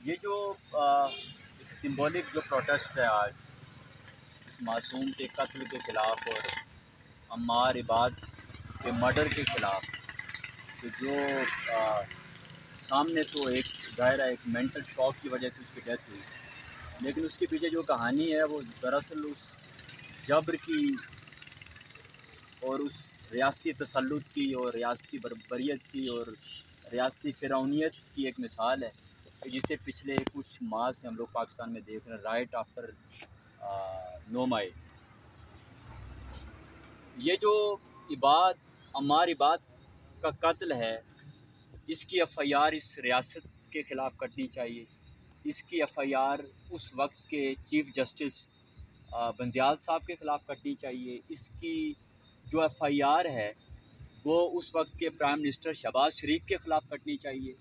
ये जो एक सिंबॉलिक जो प्रोटेस्ट है आज इस मासूम के कत्ल के ख़िलाफ़ और अम्मार इबाद के मर्डर के ख़िलाफ़, तो जो सामने तो एक ज़ाहिर है एक मेंटल शॉक की वजह से उसकी डेथ हुई, लेकिन उसके पीछे जो कहानी है वो दरअसल उस जब्र की और उस रियासती तसल्लुत की और रियासती बर्बरियत की और रियासती फ़िरौनियत की एक मिसाल है कि जिसे पिछले कुछ माह से हम लोग पाकिस्तान में देख रहे हैं। राइट आफ्टर 9 मई ये जो अम्मार इबाद का कत्ल है, इसकी FIR इस रियासत के ख़िलाफ़ कटनी चाहिए। इसकी FIR उस वक्त के चीफ़ जस्टिस बंदियाल साहब के ख़िलाफ़ कटनी चाहिए। इसकी जो FIR है वो उस वक्त के प्राइम मिनिस्टर शहबाज शरीफ के ख़िलाफ़ कटनी चाहिए।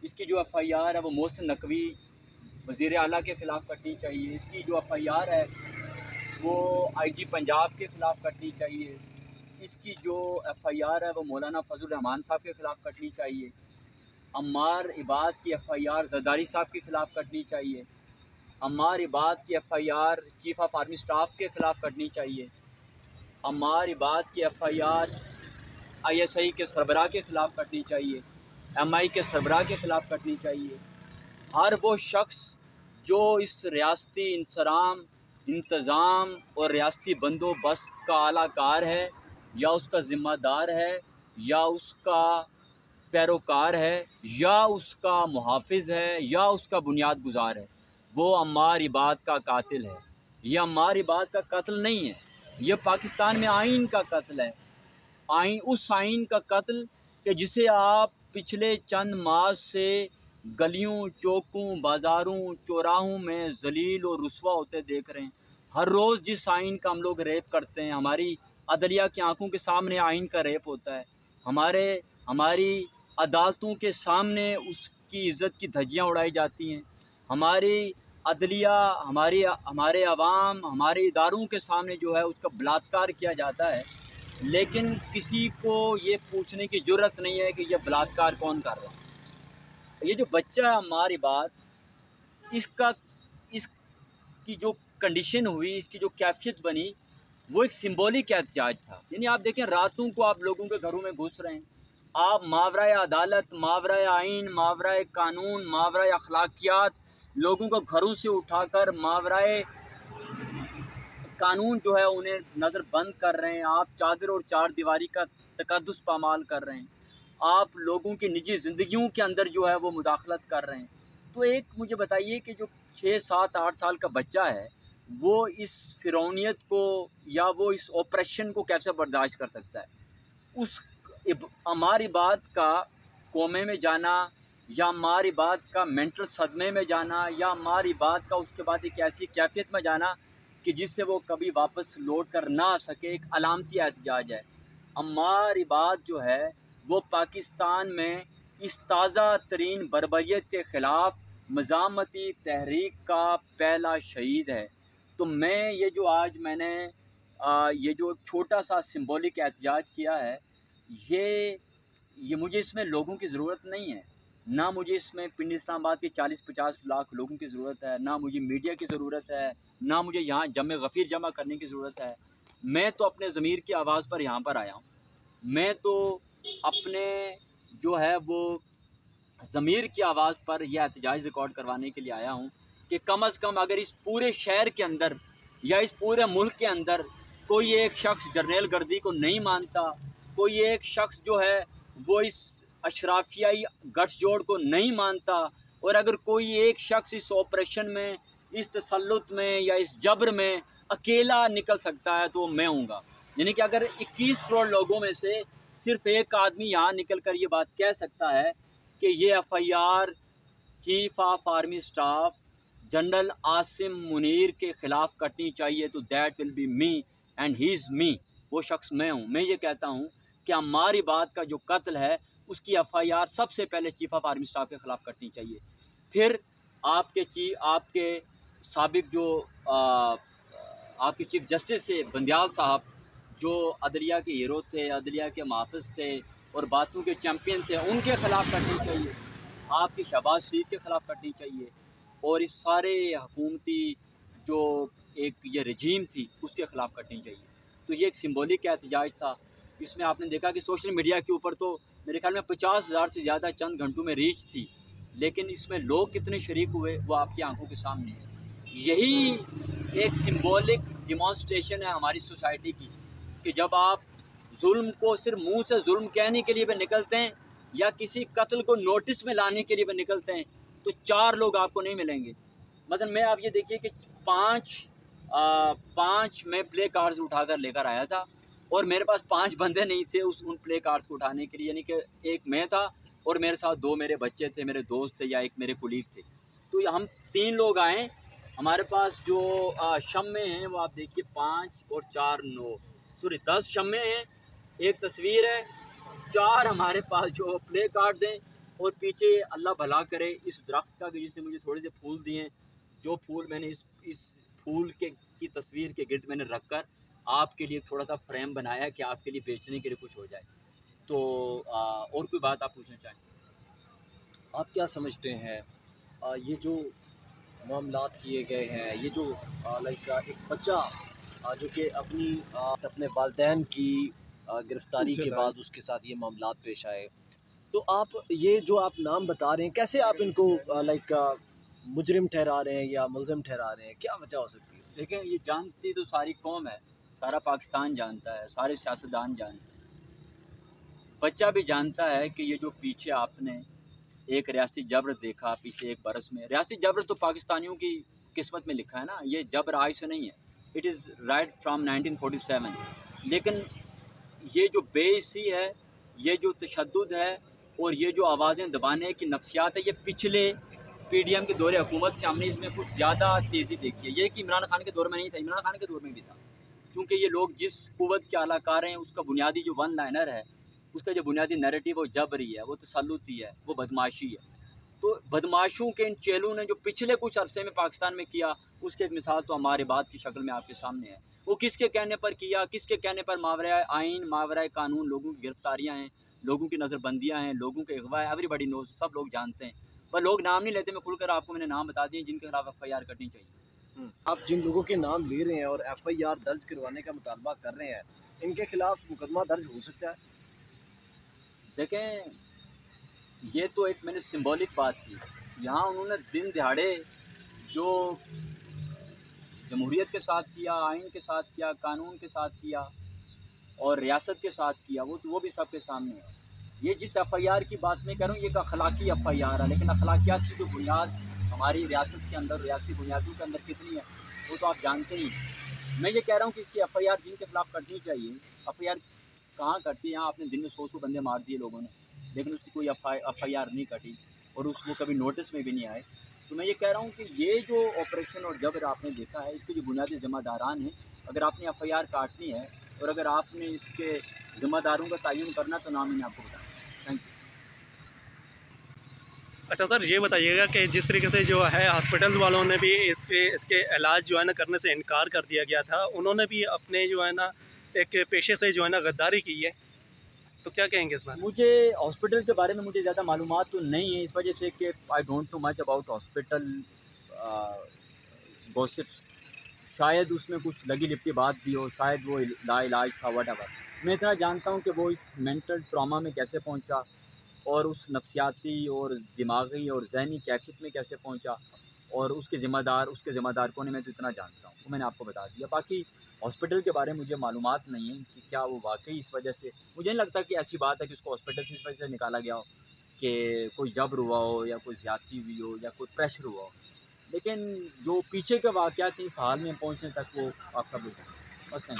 इसकी जो FIR है वो मोहसिन नकवी वज़ीर आला के ख़िलाफ़ कटनी चाहिए। इसकी जो FIR है वो IG पंजाब के ख़िलाफ़ कटनी चाहिए। इसकी जो FIR है वो मौलाना फजल रहमान साहब के ख़िलाफ़ कटनी चाहिए। अम्मार इबाद की FIR जरदारी साहब के ख़िलाफ़ कटनी चाहिए। अम्मार इबाद की FIR chief of army staff के ख़िलाफ़ कटनी चाहिए। अम्मार इबाद की FIR ISI के सरबराह के ख़िलाफ़ कटनी चाहिए। MI के सरबराह के ख़िलाफ़ कटनी चाहिए। हर वो शख्स जो इस रियासती इंतज़ाम और रियासती बंदोबस्त का आलाकार है या उसका ज़िम्मेदार है या उसका पैरोकार है या उसका मुहाफ़िज़ है या उसका बुनियाद गुज़ार है, वो अम्मार इबाद का कातिल है। ये अम्मार इबाद का कत्ल नहीं है, ये पाकिस्तान में आइन का कत्ल है। उस आइन का कत्ल कि जिसे आप पिछले चंद माह से गलियों, चौकों, बाज़ारों, चौराहों में ज़लील और रुस्वा होते देख रहे हैं। हर रोज़ जिस आइन का हम लोग रेप करते हैं, हमारी अदलिया की आंखों के सामने आइन का रेप होता है। हमारी अदालतों के सामने उसकी इज़्ज़त की धज्जियाँ उड़ाई जाती हैं। हमारी अदलिया, हमारे अवाम, हमारे इदारों के सामने जो है उसका बलात्कार किया जाता है, लेकिन किसी को ये पूछने की ज़रूरत नहीं है कि यह बलात्कार कौन कर रहा है। ये जो बच्चा है अम्मार इबाद, इसकी जो कंडीशन हुई, इसकी जो कैफियत बनी, वो एक सिंबॉलिक एहतजाज था। यानी आप देखें, रातों को आप लोगों के घरों में घुस रहे हैं, आप मावराए अदालत, मावराए आइन, मावराए कानून, मावराए अखलाकियात लोगों को घरों से उठाकर मावराए कानून जो है उन्हें नज़र बंद कर रहे हैं। आप चादर और चार दीवारी का तकद्दुस पामाल कर रहे हैं। आप लोगों की निजी ज़िंदगियों के अंदर जो है वो मुदाखलत कर रहे हैं। तो एक मुझे बताइए कि जो 6, 7, 8 साल का बच्चा है वो इस फ़िरौनियत को या वो इस ऑपरेशन को कैसे बर्दाश्त कर सकता है? उस अम्मार इबाद का कोमे में जाना या अम्मार इबाद का मेंटल सदमे में जाना या अम्मार इबाद का उसके बाद एक ऐसी कैफियत में जाना कि जिससे वो कभी वापस लौट कर ना आ सके, एक अलामती एहतजाज है। अम्मार इबाद जो है वो पाकिस्तान में इस ताज़ा तरीन बर्बरियत के ख़िलाफ़ मज़ामती तहरीक का पहला शहीद है। तो मैं ये जो आज मैंने ये जो छोटा सा सिंबॉलिक एहतजाज किया है, ये मुझे इसमें लोगों की ज़रूरत नहीं है। ना मुझे इसमें पिंड इस्लामाबाद के 40-50 लाख लोगों की ज़रूरत है, ना मुझे मीडिया की ज़रूरत है, ना मुझे यहाँ जमे गफ़ीर जमा करने की ज़रूरत है। मैं तो अपने ज़मीर की आवाज़ पर यहाँ पर आया हूँ। मैं तो अपने जो है वो ज़मीर की आवाज़ पर यह एहतजाज रिकॉर्ड करवाने के लिए आया हूँ कि कम अज़ कम अगर इस पूरे शहर के अंदर या इस पूरे मुल्क के अंदर कोई एक शख्स जरनेल गर्दी को नहीं मानता, कोई एक शख्स जो है वो इस अशराफियाई गठजोड़ को नहीं मानता, और अगर कोई एक शख्स इस ऑपरेशन में, इस तसल्लुत में या इस जबर में अकेला निकल सकता है तो मैं हूँगा। यानी कि अगर 21 करोड़ लोगों में से सिर्फ एक आदमी यहाँ निकल कर ये बात कह सकता है कि ये FIR chief of army staff general Asim Munir के ख़िलाफ़ कटनी चाहिए, तो that will be me and he is me. वो शख्स मैं हूँ। मैं ये कहता हूँ कि अम्मार इबाद का जो कत्ल है उसकी FIR सबसे पहले चीफ ऑफ आर्मी स्टाफ के ख़िलाफ़ कटनी चाहिए। फिर आपके साबिक जो आपके चीफ जस्टिस थे बंदियाल साहब, जो अदलिया के हीरो थे, अदलिया के मुहाफ़िज़ थे और बातों के चैम्पियन थे, उनके ख़िलाफ़ करनी चाहिए। आपकी शहबाज शरीफ के ख़िलाफ़ कटनी चाहिए और इस सारे हुकूमती जो एक ये रजीम थी उसके ख़िलाफ़ कटनी चाहिए। तो ये एक सिंबॉलिक एहतजाज था। इसमें आपने देखा कि सोशल मीडिया के ऊपर तो मेरे ख्याल में 50,000 से ज़्यादा चंद घंटों में रीच थी, लेकिन इसमें लोग कितने शरीक हुए वो आपकी आंखों के सामने है। यही एक सिंबॉलिक डिमॉन्स्ट्रेशन है हमारी सोसाइटी की कि जब आप जुल्म को सिर्फ मुंह से जुल्म कहने के लिए भी निकलते हैं या किसी कत्ल को नोटिस में लाने के लिए भी निकलते हैं तो 4 लोग आपको नहीं मिलेंगे। मसलन मैं आप ये देखिए कि पाँच मैं प्ले कार्ड्स उठाकर लेकर आया था और मेरे पास 5 बंदे नहीं थे उन प्ले कार्ड्स को उठाने के लिए, यानी कि एक मैं था और मेरे साथ 2 मेरे बच्चे थे, मेरे दोस्त थे या एक मेरे कुलीग थे। तो हम 3 लोग आए। हमारे पास जो शम्मे हैं वो आप देखिए 5 और 4 9 सॉरी 10 शम्मे हैं, एक तस्वीर है, 4 हमारे पास जो प्ले कार्ड्स हैं और पीछे अल्लाह भला करे इस दरख्त का भी जिसने मुझे थोड़े से फूल दिए हैं, जो फूल मैंने इस फूल की तस्वीर के गिर्द मैंने रख कर आपके लिए थोड़ा सा फ्रेम बनाया कि आपके लिए बेचने के लिए कुछ हो जाए। तो और कोई बात आप पूछना चाहें? आप क्या समझते हैं ये जो मामलात किए गए हैं, ये जो लाइक एक बच्चा जो कि अपने वालिदैन की गिरफ्तारी के बाद उसके साथ ये मामलात पेश आए, तो आप ये जो आप नाम बता रहे हैं कैसे आप इनको लाइक मुजरिम ठहरा रहे हैं या मुल्ज़िम ठहरा रहे हैं, क्या वजह हो सकती है? देखें, ये जानती तो सारी कौम है, सारा पाकिस्तान जानता है, सारे सियासतदान जानते हैं, बच्चा भी जानता है कि ये जो पीछे आपने एक रियासती जबर देखा पिछले 1 बरस में, रियासती जबर तो पाकिस्तानियों की किस्मत में लिखा है ना, ये जबर आज से नहीं है, इट इज़ राइट फ्राम 1947। लेकिन ये जो बेइज्जती है, ये जो तशद्दुद है और ये जो आवाज़ें दबाने की नफ्सियात है, ये पिछले PDM के दौरे हुकूमत से हमने इसमें कुछ ज़्यादा तेज़ी देखी है। ये कि इमरान खान के दौर में नहीं था, इमरान खान के दौर में भी था, क्योंकि ये लोग जिस कुव्वत के आलाकार हैं उसका बुनियादी जो वन लाइनर है, उसका जो बुनियादी नैरेटिव वो जबरी है, वो तसल्लुती है, वो बदमाशी है। तो बदमाशों के इन चेलों ने जो पिछले कुछ अरसे में पाकिस्तान में किया, उसकी एक मिसाल तो हमारे बात की शक्ल में आपके सामने है। वो किसके कहने पर किया, किसके कहने पर मावरा आइन मावरा कानून लोगों की गिरफ्तारियाँ हैं, लोगों की नज़रबंदियाँ हैं, लोगों के अगवा है, एवरीबडी नोज, सब लोग जानते हैं, पर लोग नाम नहीं लेते। मैं खुलकर आपको मैंने नाम बता दिए जिनके खिलाफ FIR करनी चाहिए। आप जिन लोगों के नाम ले रहे हैं और FIR दर्ज करवाने का मुतालबा कर रहे हैं, इनके खिलाफ मुकदमा दर्ज हो सकता है? देखें, ये तो एक मैंने सिंबॉलिक बात की, यहाँ उन्होंने दिन दिहाड़े जो जमहूरियत के साथ किया, आइन के साथ किया, कानून के साथ किया और रियासत के साथ किया, वो भी सबके सामने है। ये जिस FIR की बात मैं कर रहा हूँ ये एक अखलाकी FIR है, लेकिन अखलाकियात की जो बुनियाद हमारी रियासत के अंदर, रियासती बुनियादों के अंदर कितनी है वो तो आप जानते ही। मैं ये कह रहा हूँ कि इसकी FIR जिनके खिलाफ कटनी चाहिए, FIR कहाँ कटती है? यहाँ आपने दिन में 100 बंदे मार दिए लोगों ने, लेकिन उसकी कोई FIR नहीं कटी और उसको कभी नोटिस में भी नहीं आए। तो मैं ये कह रहा हूँ कि ये जो ऑपरेशन और जबर आपने देखा है, इसके जो बुनियादी ज़िम्मेदारान हैं, अगर आपने FIR काटनी है और अगर आपने इसके ज़िम्मेदारों का तयन करना तो नाम ही आपको बताएं। Thank you. अच्छा सर, ये बताइएगा कि जिस तरीके से जो है हॉस्पिटल्स वालों ने भी इसके इलाज जो है ना करने से इनकार कर दिया गया था, उन्होंने भी अपने जो है ना एक पेशे से जो है ना गद्दारी की है, तो क्या कहेंगे इस बार? मुझे हॉस्पिटल के बारे में मुझे ज़्यादा मालूमात तो नहीं है, इस वजह से कि I don't know much about hospital gossips. शायद उसमें कुछ लगी लिपटी बात भी हो, शायद वो लाइलाज था, व्हाटएवर। मैं इतना जानता हूँ कि वो इस मेंटल ट्रॉमा में कैसे पहुँचा और उस नफ्सियाती और दिमागी और जहनी कैफियत में कैसे पहुँचा और उसके ज़िम्मेदार कौन है, मैं तो इतना जानता हूँ, वो मैंने आपको बता दिया। बाकी हॉस्पिटल के बारे में मुझे मालूमात नहीं है कि क्या वो वाकई इस वजह से, मुझे नहीं लगता कि ऐसी बात है कि उसको हॉस्पिटल से इस वजह से निकाला गया हो कि कोई जबर हुआ हो या कोई ज़्यादती हुई हो या कोई प्रेशर हुआ हो, लेकिन जो पीछे के वाक़यात इस हाल में पहुँचने तक वो आप सब लोग बस हैं।